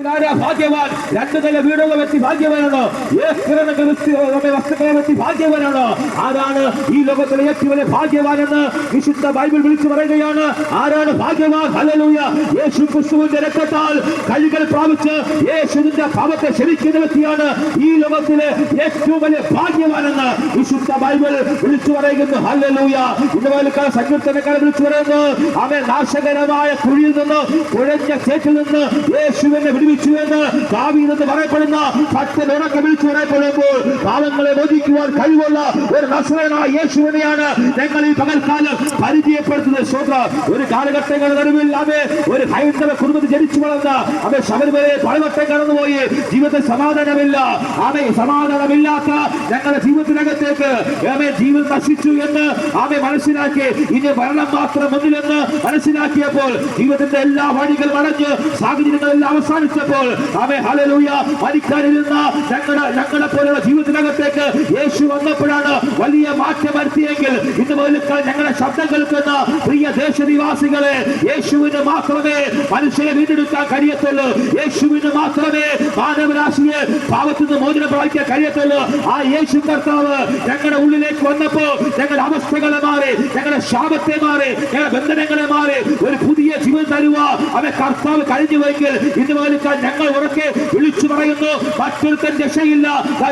ഭാഗ്യവാൻ രണ്ടു നില വീടുള്ള വ്യക്തി ഭാഗ്യവാനാണ്. വസ്തുക്കളെ വ്യക്തി ഭാഗ്യവാനാണ്. ആരാണ് ഈ ലോകത്തിലെ ഏറ്റവും വലിയ ഭാഗ്യവാനെന്ന് വിശുദ്ധ ബൈബിൾ വിളിച്ചു പറയുകയാണ്. ആരാണ് ഭാഗ്യവാൻ? ഹല്ലേലൂയ. യേശു ക്രിസ്തുവിന്റെ രക്തത്താൽ കഴുകൽ പ്രാപിച്ച് യേശുവിന്റെ പാപത്തെ ക്ഷമിക്കുന്ന വ്യക്തിയാണ് ഈ ലോകത്തിലെ ഏറ്റവും വലിയ ഭാഗ്യവാനെന്ന് വിശുദ്ധ ബൈബിൾ വിളിച്ചു പറയുന്നു. ഹല്ലേലൂയ. ഇതുപോലത്തെ സങ്കീർത്തനക്കാരെ വിളിച്ചു പറയുന്നു. അവൻ നാശകരമായ കുഴിയിൽ നിന്ന് കുഴഞ്ഞ ചേറ്റിൽ നിന്ന് യേശുവിനെ വിടുവിച്ചു എന്ന് ദാവീദ് പറയപ്പെടുന്ന ഭക്തനോടൊക്കെ വിളിച്ചു പറയപ്പെടുമ്പോൾ പാവങ്ങളെ മോചിക്കുവാൻ കഴിവുള്ള ഒരു നസ്രയനായ യേശുവിനെയാണ് ഞങ്ങൾ ഈ പകൽക്കാലം പരിചയപ്പെടുത്തുന്നത്. സ്തോത്രം. ഒരു കാലഘട്ടങ്ങളുടെ നടുവിൽ അവയെ ഒരു ഹൈന്ദവ കുടുംബത്തിൽ ജനിച്ചു വളർന്ന അവ ശബരിമലയെ പലവട്ടം കടന്നുപോയി ജീവിതത്തിൽ സമാധാനമില്ല. സമാധാനമില്ലാത്ത ഞങ്ങളുടെ ജീവിതത്തിനകത്തേക്ക് ജീവിതം നശിച്ചു എന്ന് മനസ്സിലാക്കി ഇനി മരണം മാത്രം മുന്നിലെന്ന് മനസ്സിലാക്കിയപ്പോൾ ജീവിതത്തിന്റെ എല്ലാ വഴികളും അടഞ്ഞ് സാഹചര്യങ്ങളെല്ലാം അവസാനിച്ചപ്പോൾ ഹല്ലേലൂയ മരിക്കാനിരുന്ന ഞങ്ങളെ പോലുള്ള ജീവിതത്തിനകത്തേക്ക് യേശു വന്നപ്പോഴാണ് വലിയ മാറ്റം വരുത്തിയെങ്കിൽ ഇതുപോലെ ഞങ്ങളുടെ ശബ്ദം കേൾക്കുന്ന പ്രിയ ദേശനിവാസികളെ, യേശുവിന് മാത്രമേ മനുഷ്യനെ വീണ്ടെടുക്കാൻ കഴിയത്തുള്ളൂ. യേശുവിന് മാത്രമേ മാനവരാശിയെ പാപത്തിൽ നിന്ന് മോചനം പ്രാപിക്കാൻ കഴിയത്തുള്ളൂ. ആ യേശു കർത്താവ് ഞങ്ങളുടെ ഉള്ളിലേക്ക് വന്നപ്പോ ഞങ്ങളുടെ അവസ്ഥകളെ മാറി, ഞങ്ങളുടെ ശാപത്തെ മാറി, ഞങ്ങളുടെ ബന്ധനങ്ങളെ മാറി ഒരു പുതിയ ജീവൻ തരുക അവൻ കർത്താവ് കഴിഞ്ഞുവെങ്കിൽ ഇതുപോലെ ഞങ്ങൾ ഉറക്കെ വിളിച്ചു പറയുന്നു. മറ്റൊരുത്തൻ രക്ഷയില്ല.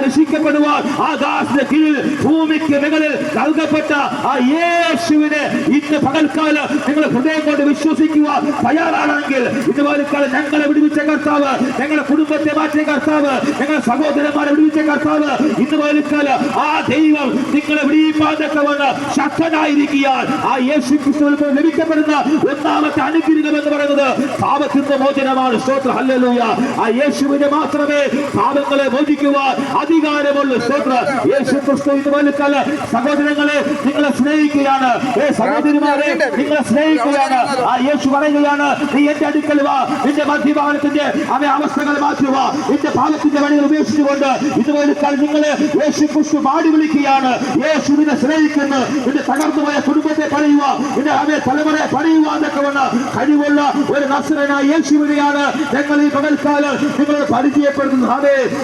രക്ഷിക്കപ്പെടുവാൻ ആകാശത്തിന്റെ കീഴിൽ ഭൂമിക്ക് മുകളിൽ നൽകപ്പെട്ട ആ യേശുവിനെ ഇന്ന് പകൽക്കാലം നിങ്ങൾ ഹൃദയം കൊണ്ട് വിശ്വസിക്കുവാൻ തയ്യാറാണെങ്കിൽ ഇതുപോലെ ഞങ്ങളെ വിടുവിച്ച കർത്താവ്, ഞങ്ങളുടെ കുടുംബത്തെ മാറ്റിയ കർത്താവ്, ഞങ്ങളുടെ സഹോദരന്മാരെ വിടുവിച്ച കർത്താവ് ഇതുപോലെ ആ ദൈവം നിങ്ങളെ വിടിയിപ്പാൻ ശക്തനായിരിക്കാൻ ആ യേശു ക്രിസ്തുവിൽ ലഭിക്കപ്പെടുന്ന ഒന്നാമത്തെ അനുഗ്രഹം എന്ന് പറയുന്നത് പാപത്തിന്റെ മോചനമാണ്. സ്തോത്രം. ഹല്ലേലൂയ. ആ യേശുവിനെ മാത്രമേ പാപങ്ങളെ മോചിക്കുവാൻ അധികാരമുള്ളൂ. സ്തോത്രം. യേശു ക്രിസ്തു ഇതുപോലെ സഹോദരങ്ങളെ നിങ്ങളെ സ്നേഹിക്കുകയാണ്. സഹോദരിമാരെ നിങ്ങളെ സ്നേഹിക്കുകയാണ്. ആ യേശു പറയുകയാണ്, നീ എന്റെ അടുക്കൽ വാ, നിന്റെ മധ്യഭാഗത്തിന്റെ അവസ്ഥകൾ മാറ്റുക, നിന്റെ പാപത്തിന്റെ വഴികൾ ഉപേക്ഷിച്ചുകൊണ്ട് ഇതുപോലെ നിങ്ങളെ യേശു ക്രിസ്തു പാടി വിളിക്കുകയാണ്. യേശുവിനെ സ്നേഹിക്കുന്നു. നിന്റെ തകർന്നുപോയ കുടുംബത്തെ പണിയുക, നിന്റെ തലമുറയെ പണിയുക എന്നൊക്കെ വന്ന കഴിവുള്ള ഒരു നസ്രയനായ യേശുവിനെയാണ് ഞങ്ങൾ ഈ പകൽക്കാലം നിങ്ങളോട് പരിചയപ്പെടുത്തുന്നത്.